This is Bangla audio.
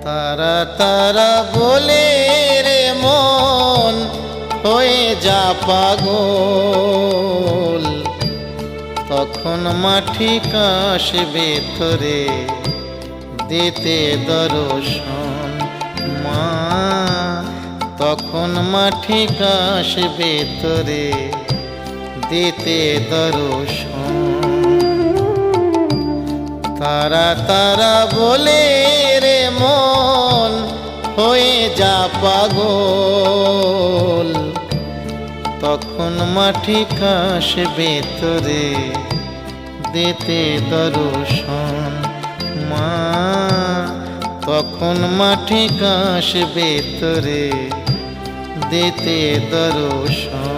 তারা তারা বলে রে মন হয়ে যা পাগল, তখন মাটি কাশ ভেতরে দিতে দর্শন মা, তখন মাটি কাশ ভেতরে দিতে দর্শন। তারা তারা বলে রে মন হয়ে যা পাগল, তখন মাটি কাশ ভেতরে দিতে দর্শন মা, তখন মাটি কাশ ভেতরে দিতে দর্শন।